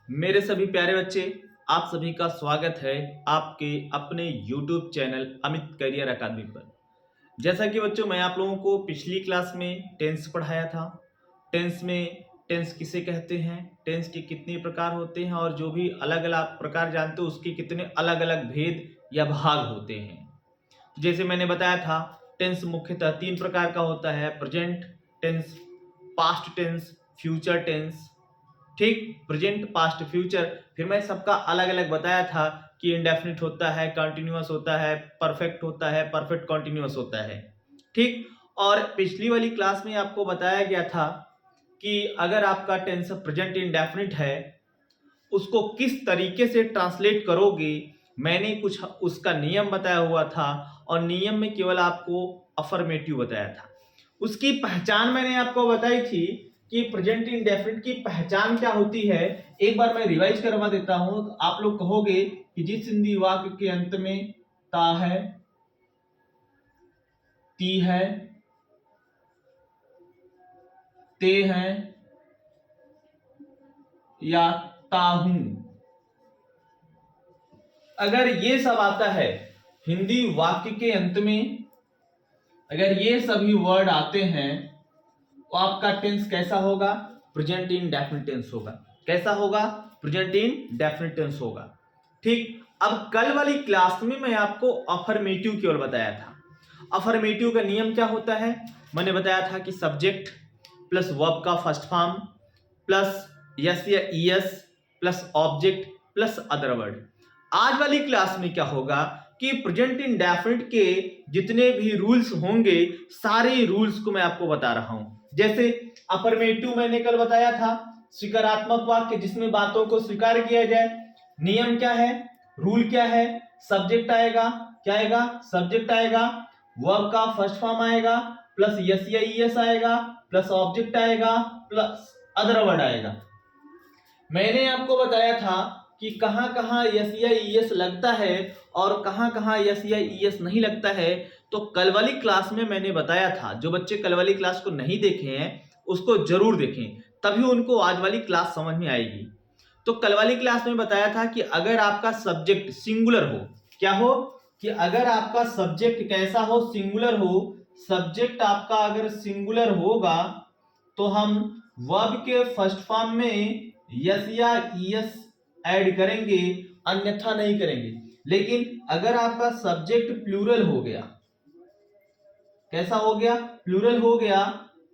मेरे सभी प्यारे बच्चे, आप सभी का स्वागत है आपके अपने YouTube चैनल अमित करियर अकादमी पर। जैसा कि बच्चों मैं आप लोगों को पिछली क्लास में टेंस पढ़ाया था। टेंस में टेंस किसे कहते हैं, टेंस के कितने प्रकार होते हैं और जो भी अलग अलग प्रकार जानते हो उसके कितने अलग अलग भेद या भाग होते हैं। जैसे मैंने बताया था, टेंस मुख्यतः 3 प्रकार का होता है: present tense, past tense, future tense. ठीक, प्रेजेंट, पास्ट, फ्यूचर। फिर मैं सबका अलग अलग बताया था कि इंडेफिनिट होता है, कंटिन्यूअस होता है, परफेक्ट होता है, परफेक्ट कंटिन्यूअस होता है। ठीक, और पिछली वाली क्लास में आपको बताया गया था कि अगर आपका टेंस प्रेजेंट इंडेफिनिट है उसको किस तरीके से ट्रांसलेट करोगे, मैंने कुछ उसका नियम बताया हुआ था और नियम में केवल आपको अफर्मेटिव बताया था। उसकी पहचान मैंने आपको बताई थी कि प्रेजेंट इंडेफिनिट की पहचान क्या होती है। एक बार मैं रिवाइज करवा देता हूं। आप लोग कहोगे कि जिस हिंदी वाक्य के अंत में ता है, ती है, ते है या ताहूं, अगर ये सब आता है हिंदी वाक्य के अंत में, अगर ये सभी वर्ड आते हैं तो आपका टेंस कैसा होगा? प्रेजेंट इंडेफिनिट टेंस होगा। कैसा होगा? प्रेजेंट इंडेफिनिट टेंस होगा। ठीक, अब कल वाली क्लास में मैं आपको अफर्मेटिव केवल बताया था। अफर्मेटिव का नियम क्या होता है? मैंने बताया था कि सब्जेक्ट प्लस वर्ब का फर्स्ट फॉर्म प्लस यस या e s plus object plus other word. आज वाली क्लास में क्या होगा कि प्रेजेंट इंडेफिनिट के जितने भी रूल्स होंगे सारे रूल्स को मैं आपको बता रहा हूं। जैसे अफर्मेटिव मैंने कल बताया था, स्वीकारात्मक वाक्य जिसमें बातों को स्वीकार किया जाए। नियम क्या है, रूल क्या है? सब्जेक्ट आएगा, क्या आएगा? सब्जेक्ट आएगा, वर्ब का फर्स्ट फॉर्म आएगा प्लस यस या ईएस आएगा प्लस ऑब्जेक्ट आएगा प्लस अदर वर्ड आएगा। मैंने आपको बताया था कि कहां कहां यस या ईएस लगता है और कहां कहां यस या ईएस नहीं लगता है। तो कल वाली क्लास में मैंने बताया था, जो बच्चे कल वाली क्लास को नहीं देखे हैं उसको जरूर देखें, तभी उनको आज वाली क्लास समझ में आएगी। तो कल वाली क्लास में बताया था कि अगर आपका सब्जेक्ट सिंगुलर हो, क्या हो? कि अगर आपका सब्जेक्ट कैसा हो? सिंगुलर हो। सब्जेक्ट आपका अगर सिंगुलर होगा तो हम वर्ब के फर्स्ट फॉर्म में यस या ईएस ऐड करेंगे, अन्यथा नहीं करेंगे। लेकिन अगर आपका सब्जेक्ट प्लूरल हो गया, कैसा हो गया? प्लूरल हो गया,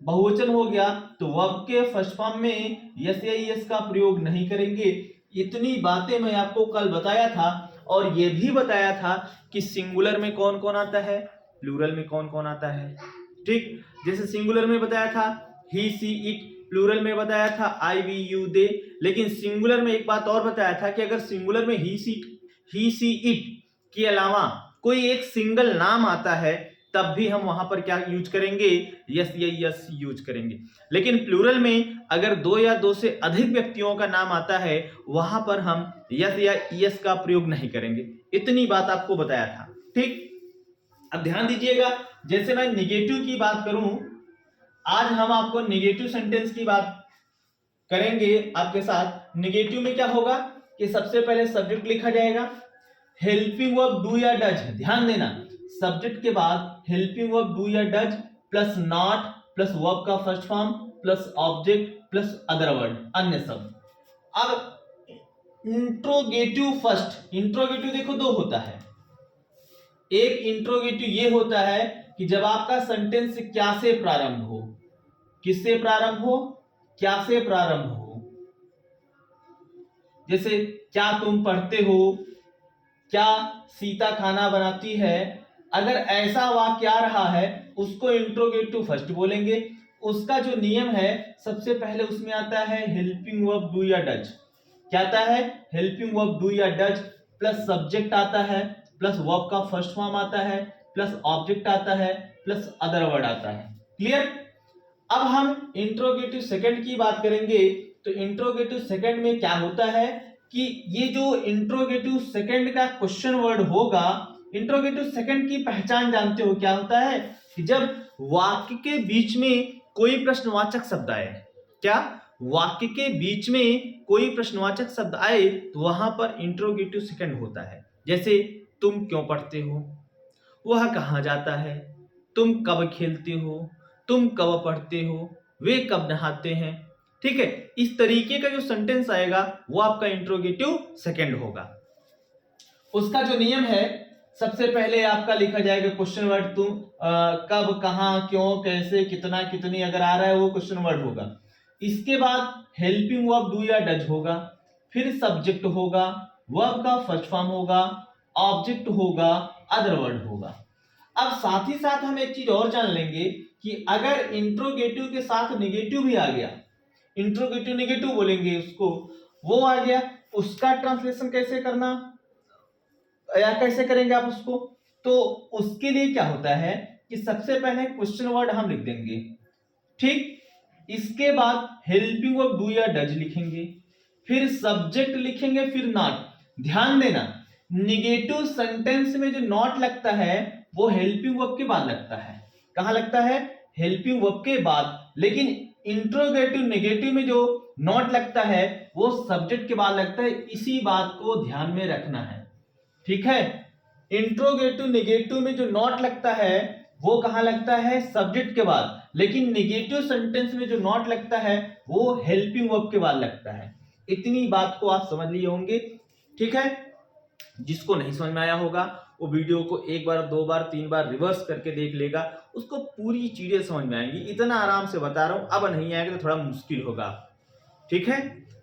बहुवचन हो गया, तो वर्ब के फर्स्ट फॉर्म में यस या ईएस का प्रयोग नहीं करेंगे। इतनी बातें मैं आपको कल बताया था और यह भी बताया था कि सिंगुलर में कौन कौन आता है, प्लूरल में कौन कौन आता है। ठीक, जैसे सिंगुलर में बताया था ही सी इट, प्लूरल में बताया था आई वी यू दे। लेकिन सिंगुलर में एक बात और बताया था कि अगर सिंगुलर में ही सी इट के अलावा कोई एक सिंगल नाम आता है तब भी हम वहां पर क्या यूज करेंगे? यस या यस यूज करेंगे। लेकिन प्लूरल में अगर दो या दो से अधिक व्यक्तियों का नाम आता है वहां पर हम यस या यस का प्रयोग नहीं करेंगे। इतनी बात आपको बताया था। ठीक, अब ध्यान दीजिएगा, जैसे मैं निगेटिव की बात करूं, आज हम आपको निगेटिव सेंटेंस की बात करेंगे आपके साथ। निगेटिव में क्या होगा कि सबसे पहले सब्जेक्ट लिखा जाएगा, हेल्पिंग वर्ब डू या डज। ध्यान देना, सब्जेक्ट के बाद हेल्पिंग वर्ब डू या does plus not plus verb का first form plus object plus other word, अन्य शब्द। अब इंट्रोगेटिव फर्स्ट, इंट्रोगेटिव देखो दो होता है। एक इंट्रोगेटिव ये होता है कि जब आपका सेंटेंस क्या से प्रारंभ हो, किससे प्रारंभ हो, क्या से प्रारंभ हो। जैसे क्या तुम पढ़ते हो, क्या सीता खाना बनाती है। अगर ऐसा वाक्य आ रहा है उसको इंट्रोगेटिव फर्स्ट बोलेंगे। उसका जो नियम है सबसे पहले उसमें आता है हेल्पिंग वर्ब डू या डज। क्या आता है? हेल्पिंग वर्ब डू या डज प्लस सब्जेक्ट आता है प्लस वर्ब का फर्स्ट फॉर्म आता है प्लस ऑब्जेक्ट आता है प्लस अदर वर्ड आता है। क्लियर? अब हम इंट्रोगेटिव सेकंड की बात करेंगे। तो इंट्रोगेटिव सेकंड में क्या होता है कि ये जो इंट्रोगेटिव सेकंड का क्वेश्चन वर्ड होगा, इंट्रोगेटिव सेकंड की पहचान जानते हो क्या होता है? कि जब वाक्य के बीच में कोई प्रश्नवाचक शब्द आए, क्या वाक्य के बीच में कोई प्रश्नवाचक शब्द आए तो वहां पर इंट्रोगेटिव सेकंड होता है। जैसे तुम क्यों पढ़ते हो, वह कहाँ जाता है, तुम कब खेलते हो, तुम कब पढ़ते हो, वे कब नहाते हैं। ठीक है, इस तरीके का जो सेंटेंस आएगा वो आपका इंट्रोगेटिव सेकंड होगा। उसका जो नियम है, सबसे पहले आपका लिखा जाएगा क्वेश्चन वर्ड, तुम कब, कहाँ, क्यों, कैसे, कितना, कितनी, अगर आ रहा है वो क्वेश्चन वर्ड होगा। इसके बाद हेल्पिंग वर्ब डू या डज होगा, फिर सब्जेक्ट होगा, वर्ब का फर्स्ट फॉर्म होगा, ऑब्जेक्ट होगा, अदर वर्ड होगा। अब साथ ही साथ हम एक चीज और जान लेंगे कि अगर इंट्रोगेटिव के साथ नेगेटिव भी आ गया, इंट्रोगेटिव नेगेटिव बोलेंगे उसको, वो आ गया, उसका ट्रांसलेशन कैसे करना या कैसे करेंगे आप उसको। तो उसके लिए क्या होता है कि सबसे पहले क्वेश्चन वर्ड हम लिख देंगे, ठीक, इसके बाद हेल्पिंग वर्ब डू या डज लिखेंगे, फिर सब्जेक्ट लिखेंगे, फिर नॉट। ध्यान देना, निगेटिव सेंटेंस में जो नॉट लगता है वो हेल्पिंग वर्ब के बाद लगता है। कहां लगता है? हेल्पिंग वर्ब के बाद। लेकिन इंट्रोगेटिव नेगेटिव में जो नॉट लगता है वो सब्जेक्ट के बाद लगता है। इसी बात को ध्यान में रखना है, ठीक है। इंट्रोगेटिव नेगेटिव में जो नॉट लगता है वो कहां लगता है? सब्जेक्ट के बाद। लेकिन नेगेटिव सेंटेंस में जो नॉट लगता है वो हेल्पिंग वर्ब के बाद लगता है। इतनी बात को आप समझ लिए होंगे, ठीक है। जिसको नहीं समझ में आया होगा वो वीडियो को एक बार, दो बार, तीन बार रिवर्स करके देख लेगा, उसको पूरी चीजें समझ में आएंगी। इतना आराम से बता रहा हूं, अब नहीं आएगा तो थोड़ा मुश्किल होगा, ठीक है।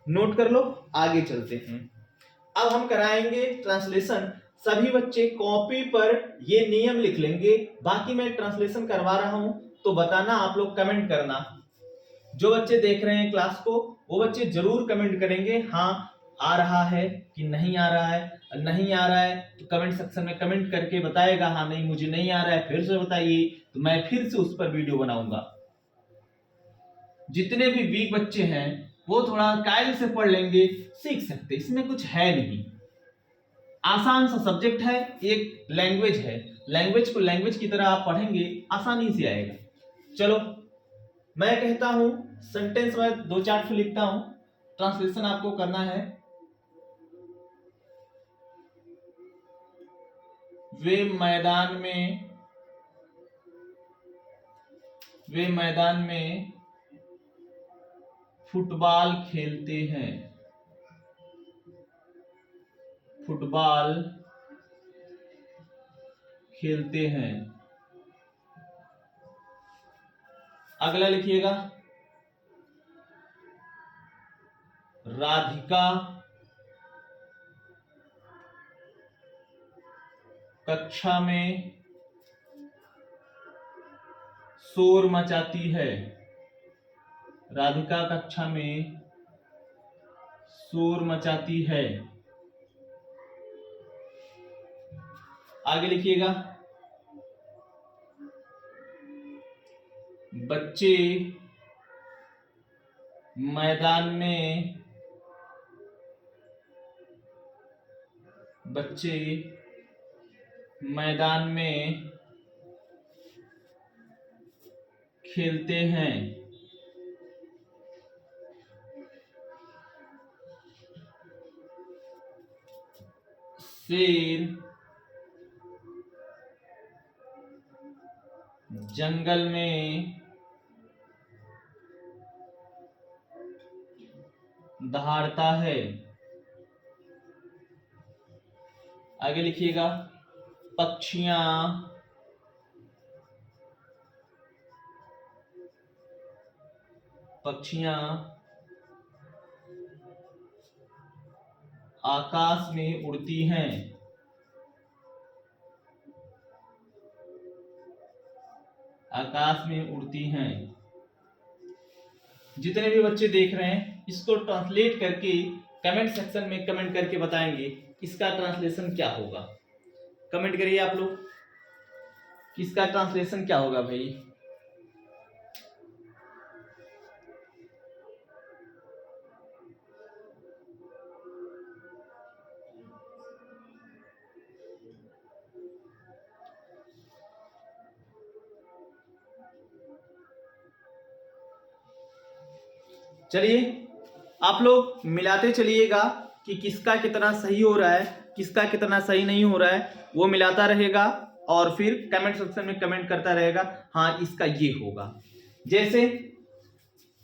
नोट कर लो, आगे चलते हैं। अब हम कराएंगे ट्रांसलेशन। सभी बच्चे कॉपी पर ये नियम लिख लेंगे, बाकी मैं ट्रांसलेशन करवा रहा हूं तो बताना, आप लोग कमेंट करना। जो बच्चे देख रहे हैं क्लास को वो बच्चे जरूर कमेंट करेंगे, हाँ आ रहा है कि नहीं आ रहा है। नहीं आ रहा है तो कमेंट सेक्शन में कमेंट करके बताएगा, हाँ नहीं मुझे नहीं आ रहा है, फिर से बताइए, तो मैं फिर से उस पर वीडियो बनाऊंगा। जितने भी वीक बच्चे हैं वो थोड़ा कायल से पढ़ लेंगे, सीख सकते, इसमें कुछ है नहीं। आसान सा सब्जेक्ट है, एक लैंग्वेज है, लैंग्वेज को लैंग्वेज की तरह आप पढ़ेंगे, आसानी से आएगा। चलो मैं कहता हूं, सेंटेंस में दो चार ठो लिखता हूं, ट्रांसलेशन आपको करना है। वे मैदान में, वे मैदान में फुटबॉल खेलते हैं, फुटबॉल खेलते हैं। अगला लिखिएगा, राधिका कक्षा में शोर मचाती है, राधिका कक्षा में शोर मचाती है। आगे लिखिएगा, बच्चे मैदान में, बच्चे मैदान में खेलते हैं। शेर जंगल में दहाड़ता है। आगे लिखिएगा, पक्षियां पक्षियां आकाश में उड़ती हैं, आकाश में उड़ती हैं। जितने भी बच्चे देख रहे हैं इसको ट्रांसलेट करके कमेंट सेक्शन में कमेंट करके बताएंगे इसका ट्रांसलेशन क्या होगा। कमेंट करिए आप लोग, किसका ट्रांसलेशन क्या होगा भाई। चलिए आप लोग मिलाते चलिएगा कि किसका कितना सही हो रहा है, किसका कितना सही नहीं हो रहा है, वो मिलाता रहेगा और फिर कमेंट सेक्शन में कमेंट करता रहेगा हाँ इसका ये होगा। जैसे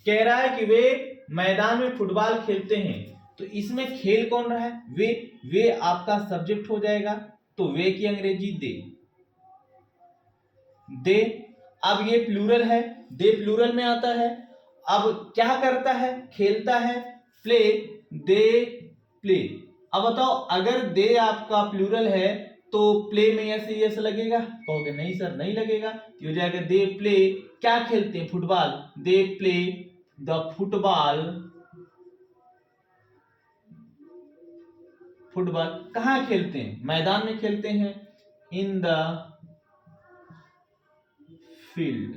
कह रहा है कि वे मैदान में फुटबॉल खेलते हैं, तो इसमें खेल कौन रहा है, वे आपका सब्जेक्ट हो जाएगा, तो वे की अंग्रेजी दे। अब ये प्लूरल है, दे प्लूरल में आता है। अब क्या करता है, खेलता है, प्ले, दे प्ले। अब बताओ अगर दे आपका प्लूरल है तो प्ले में यस लगेगा, कहोगे नहीं सर नहीं लगेगा, हो जाएगा दे प्ले, क्या खेलते हैं, football, they play the football. Football कहाँ खेलते हैं, मैदान में खेलते हैं, इन द फील्ड।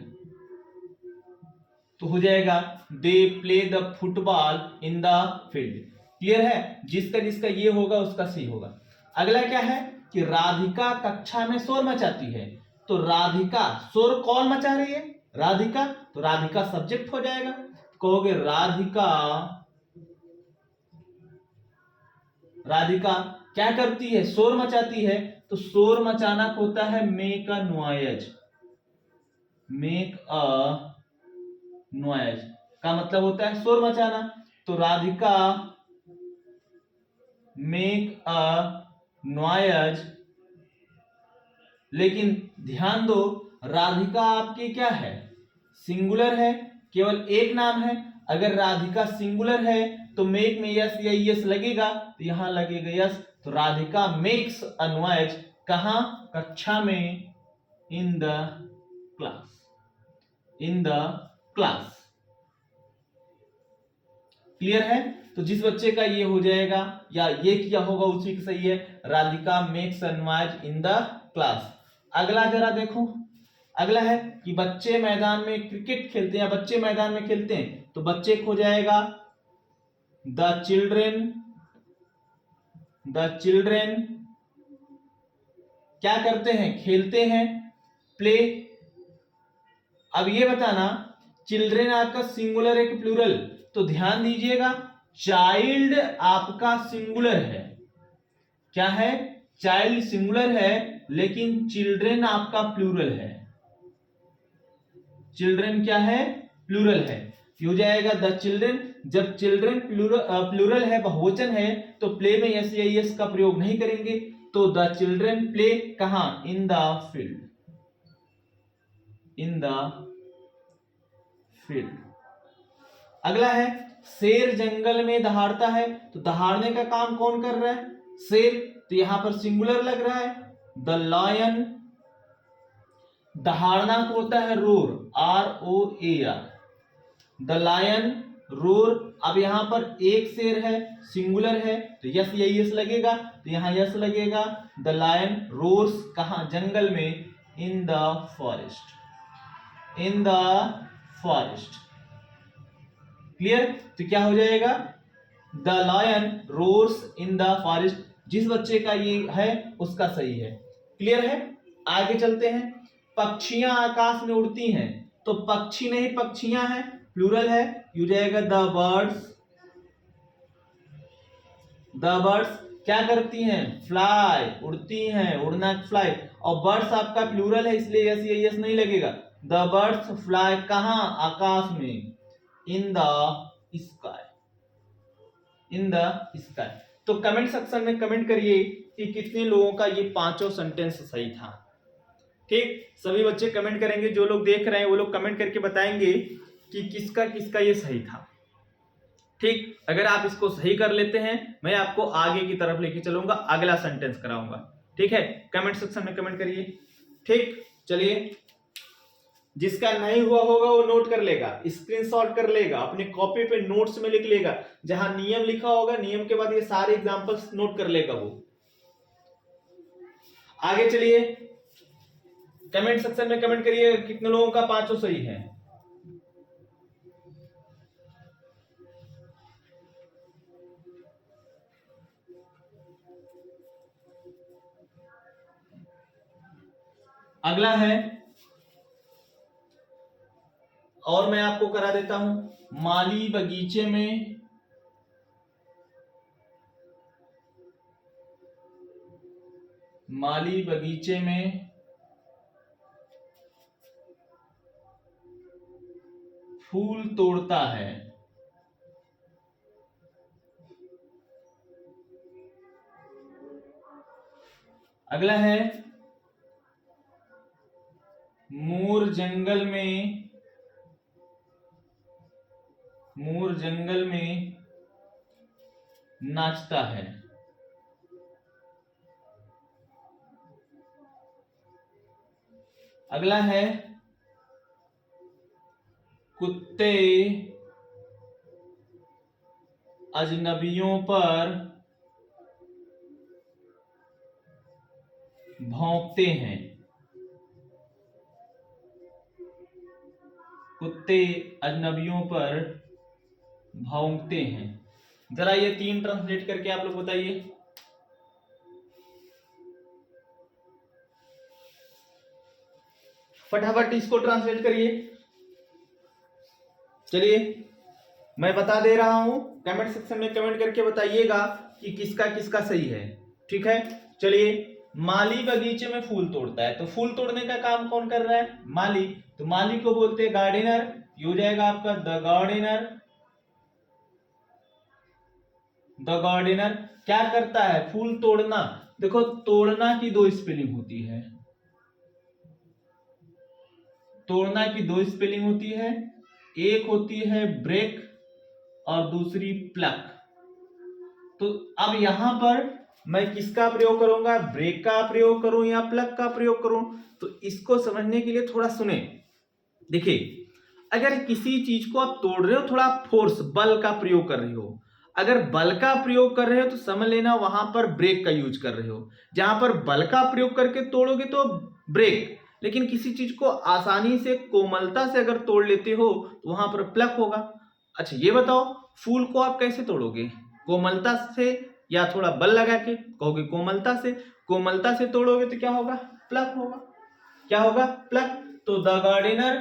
तो हो जाएगा they play the football in the field. Clear है, जिसका जिसका ये होगा उसका सही होगा। अगला क्या है कि राधिका कक्षा में शोर मचाती है, तो राधिका शोर कौन मचा रही है, राधिका, तो राधिका सब्जेक्ट हो जाएगा, कहोगे राधिका, राधिका क्या करती है, शोर मचाती है, तो शोर मचाना होता है make a noise, make a noise का मतलब होता है शोर मचाना, तो राधिका मेक अ नॉइज। लेकिन ध्यान दो राधिका आपकी क्या है, सिंगुलर है, केवल एक नाम है। अगर राधिका सिंगुलर है तो मेक में यस या यस लगेगा, तो यहां लगेगा यस, तो राधिका मेक्स अ नॉइज, कहां, कक्षा में, in the class, in the class. Clear है, तो जिस बच्चे का ये हो जाएगा या ये किया होगा उसी का सही है, Radhika makes a noise in the class. अगला जरा देखो, अगला है कि बच्चे मैदान में क्रिकेट खेलते हैं या बच्चे मैदान में खेलते हैं, तो बच्चे हो जाएगा द चिल्ड्रेन, द चिल्ड्रेन क्या करते हैं, खेलते हैं, प्ले। अब ये बताना चिल्ड्रेन आपका सिंगुलर है कि प्लूरल, तो ध्यान दीजिएगा चाइल्ड आपका सिंगुलर है, क्या है, चाइल्ड सिंगुलर है, लेकिन चिल्ड्रेन आपका प्लूरल है, चिल्ड्रेन क्या है, प्लूरल है, हो जाएगा द चिल्ड्रेन। जब चिल्ड्रेन प्लूरल है, बहुवचन है, तो प्ले में यस या यस का प्रयोग नहीं करेंगे, तो द चिल्ड्रेन प्ले कहां, in the field, in the field. अगला है शेर जंगल में दहाड़ता है, तो दहाड़ने का काम कौन कर रहा है, शेर, तो यहां पर सिंगुलर लग रहा है, द लायन। दहाड़ना को होता है roar, ROAR, the lion roar. अब यहां पर एक शेर है, सिंगुलर है, तो यस या यस लगेगा, तो यहां यस लगेगा, द लायन रोर्स कहां, जंगल में, in the forest, in the forest. Clear, तो क्या हो जाएगा, the lion roars in the forest. जिस बच्चे का ये है उसका सही है। क्लियर है, आगे चलते हैं। पक्षियां आकाश में उड़ती हैं, तो पक्षी नहीं पक्षियां हैं, प्लूरल है, हो जाएगा द बर्ड्स। द बर्ड्स क्या करती हैं, फ्लाई, उड़ती हैं, उड़ना फ्लाई, और बर्ड्स आपका प्लूरल है इसलिए यस या यस नहीं लगेगा, द बर्ड्स फ्लाई कहां, आकाश में, in the sky, in the sky. तो कमेंट सेक्शन में कमेंट करिए कि कितने लोगों का ये पांचों सेंटेंस सही था। ठीक, सभी बच्चे कमेंट करेंगे, जो लोग देख रहे हैं वो लोग कमेंट करके बताएंगे कि किसका किसका ये सही था। ठीक, अगर आप इसको सही कर लेते हैं मैं आपको आगे की तरफ लेके चलूंगा, अगला सेंटेंस कराऊंगा। ठीक है, कमेंट सेक्शन में कमेंट करिए। ठीक, चलिए, जिसका नहीं हुआ होगा वो नोट कर लेगा, स्क्रीनशॉट कर लेगा, अपने कॉपी पे नोट्स में लिख लेगा, जहां नियम लिखा होगा नियम के बाद ये सारे एग्जांपल्स नोट कर लेगा वो। आगे चलिए, कमेंट सेक्शन में कमेंट करिए कितने लोगों का पांचों सही है। अगला है और मैं आपको करा देता हूं, माली बगीचे में फूल तोड़ता है। अगला है, मोर जंगल में नाचता है। अगला है, कुत्ते अजनबियों पर भौंकते हैं। कुत्ते अजनबियों पर भौंकते हैं। जरा ये 3 ट्रांसलेट करके आप लोग बताइए। फटाफट इसको ट्रांसलेट करिए। चलिए मैं बता दे रहा हूं, कमेंट सेक्शन में कमेंट करके बताइएगा कि किसका किसका सही है। ठीक है, चलिए। माली बगीचे में फूल तोड़ता है, तो फूल तोड़ने का काम कौन कर रहा है? माली। तो माली को बोलते हैं गार्डनर। ये हो जाएगा आपका द गार्डनर। द गार्डनर क्या करता है? फूल तोड़ना। देखो, तोड़ना की 2 स्पेलिंग होती है। तोड़ना की 2 स्पेलिंग होती है, एक होती है ब्रेक और दूसरी प्लक। तो अब यहां पर मैं किसका प्रयोग करूंगा? ब्रेक का प्रयोग करूं या प्लक का प्रयोग करूं? तो इसको समझने के लिए थोड़ा सुने। देखिए, अगर किसी चीज को आप तोड़ रहे हो, थोड़ा फोर्स, बल का प्रयोग कर रहे हो। अगर बल का प्रयोग कर रहे हो तो समझ लेना वहां पर ब्रेक का यूज कर रहे हो। जहां पर बल का प्रयोग करके तोड़ोगे तो ब्रेक, लेकिन किसी चीज को आसानी से, कोमलता से अगर तोड़ लेते हो तो वहां पर प्लक होगा। अच्छा ये बताओ, फूल को आप कैसे तोड़ोगे? कोमलता से या थोड़ा बल लगा के? कहोगे कोमलता से। कोमलता से तोड़ोगे तो क्या होगा? प्लक होगा। क्या होगा? प्लक। तो द गार्डनर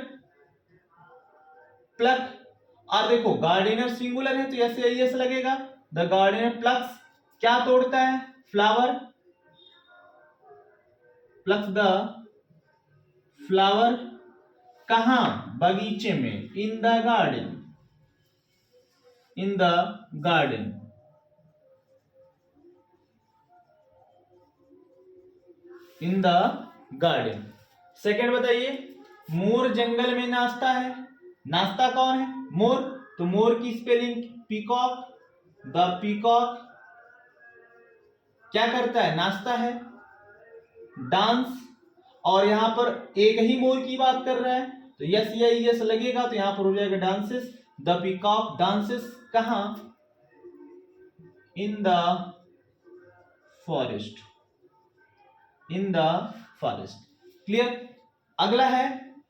प्लक। और देखो, गार्डनर सिंगुलर है तो यस लगेगा। The gardener plucks. क्या तोड़ता है? फ्लावर। Plucks the flower. कहां? बगीचे में। In the garden. In the garden. In the garden. Second बताइए, मोर जंगल में नाचता है। नाचता कौन है? मोर। तो मोर की स्पेलिंग पीकॉक। द पीकॉक क्या करता है? नाचता है। डांस। और यहां पर एक ही मोर की बात कर रहा है तो यस या यस लगेगा, तो यहां पर हो जाएगा डांसेस। The peacock dances. कहां? In the forest. In the forest. Clear? अगला है,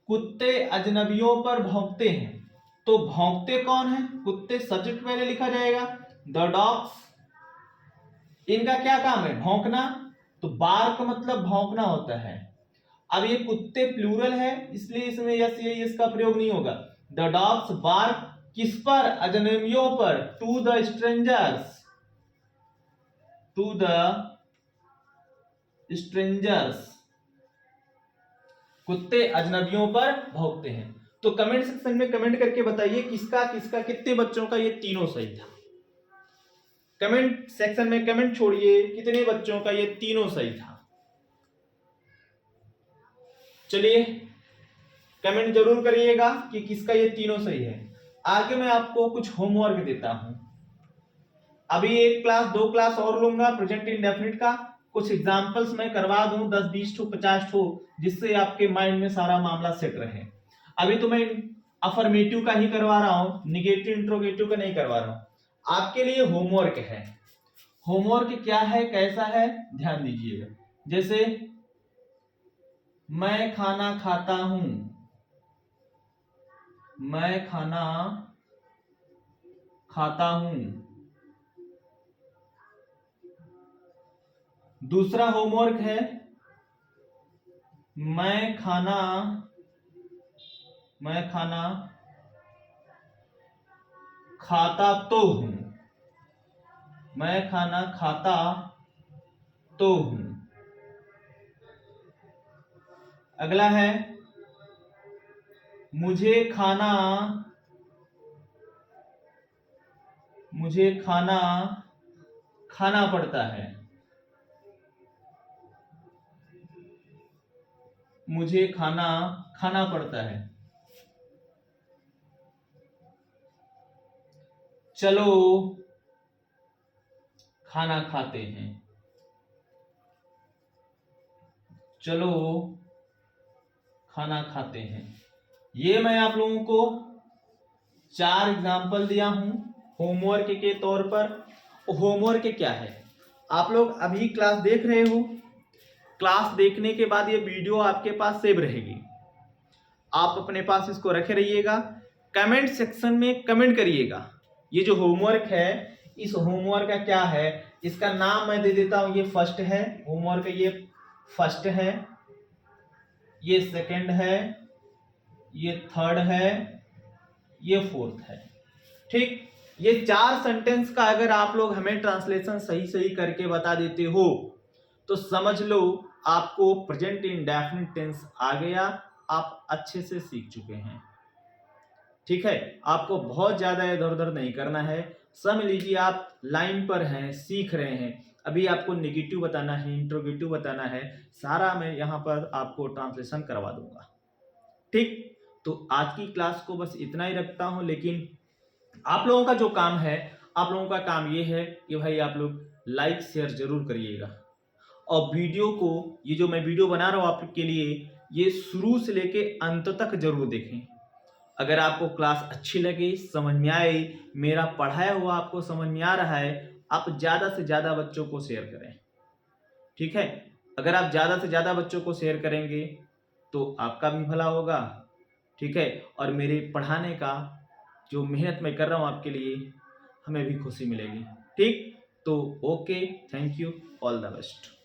कुत्ते अजनबियों पर भौंकते हैं। तो भौंकते कौन है? कुत्ते। सब्जेक्ट पहले लिखा जाएगा। The dogs. इनका क्या काम है? भौंकना। तो बार्क मतलब भौंकना होता है। अब ये कुत्ते प्लूरल है, इसलिए इसमें यस या इसका प्रयोग नहीं होगा। The dogs bark. किस पर? अजनबियों पर। To the strangers. To the strangers. कुत्ते अजनबियों पर भौंकते हैं। तो कमेंट सेक्शन में कमेंट करके बताइए किसका किसका, कितने बच्चों का ये तीनों सही था। कमेंट सेक्शन में कमेंट छोड़िए, कितने बच्चों का ये तीनों सही था। चलिए कमेंट जरूर करिएगा कि किसका ये तीनों सही है। आगे मैं आपको कुछ होमवर्क देता हूं। अभी 1 क्लास 2 क्लास और लूंगा प्रेजेंट इंडेफिनिट का। कुछ एग्जांपल्स मैं करवा दूं 10 20 ठो 50 ठो, जिससे आपके माइंड में सारा मामला सेट रहे। अभी तो मैं अफर्मेटिव का ही करवा रहा हूं, निगेटिव इंट्रोगेटिव का नहीं करवा रहा हूं। आपके लिए होमवर्क है। होमवर्क क्या है, कैसा है, ध्यान दीजिएगा। जैसे मैं खाना खाता हूं। मैं खाना खाता हूं। दूसरा होमवर्क है, मैं खाना खाता तो हूं, मैं खाना खाता तो हूं। अगला है मुझे खाना खाना पड़ता है, मुझे खाना खाना पड़ता है। चलो खाना खाते हैं, चलो खाना खाते हैं। ये मैं आप लोगों को 4 एग्जाम्पल दिया हूं होमवर्क के तौर पर। होमवर्क क्या है, आप लोग अभी क्लास देख रहे हो, क्लास देखने के बाद ये वीडियो आपके पास सेव रहेगी, आप अपने पास इसको रखे रहिएगा। कमेंट सेक्शन में कमेंट करिएगा ये जो होमवर्क है, इस होमवर्क का क्या है, इसका नाम मैं दे देता हूं। ये फर्स्ट है होमवर्क, ये फर्स्ट है, ये सेकंड है, ये थर्ड है, ये फोर्थ है। ठीक, ये 4 सेंटेंस का अगर आप लोग हमें ट्रांसलेशन सही सही करके बता देते हो तो समझ लो आपको प्रेजेंट इंडेफिनिट टेंस आ गया, आप अच्छे से सीख चुके हैं। ठीक है, आपको बहुत ज्यादा इधर उधर नहीं करना है। समझ लीजिए आप लाइन पर हैं, सीख रहे हैं। अभी आपको नेगेटिव बताना है, इंट्रोगेटिव बताना है, सारा मैं यहाँ पर आपको ट्रांसलेशन करवा दूंगा। ठीक, तो आज की क्लास को बस इतना ही रखता हूं, लेकिन आप लोगों का जो काम है, आप लोगों का काम ये है कि भाई आप लोग लाइक शेयर जरूर करिएगा और वीडियो को, ये जो मैं वीडियो बना रहा हूं आपके लिए, ये शुरू से लेके अंत तक जरूर देखें। अगर आपको क्लास अच्छी लगे, समझ में आए, मेरा पढ़ाया हुआ आपको समझ में आ रहा है, आप ज्यादा से ज्यादा बच्चों को शेयर करें। ठीक है, अगर आप ज्यादा से ज्यादा बच्चों को शेयर करेंगे तो आपका भी भला होगा। ठीक है, और मेरे पढ़ाने का जो मेहनत मैं कर रहा हूं आपके लिए, हमें भी खुशी मिलेगी। ठीक, तो okay, thank you, all the best.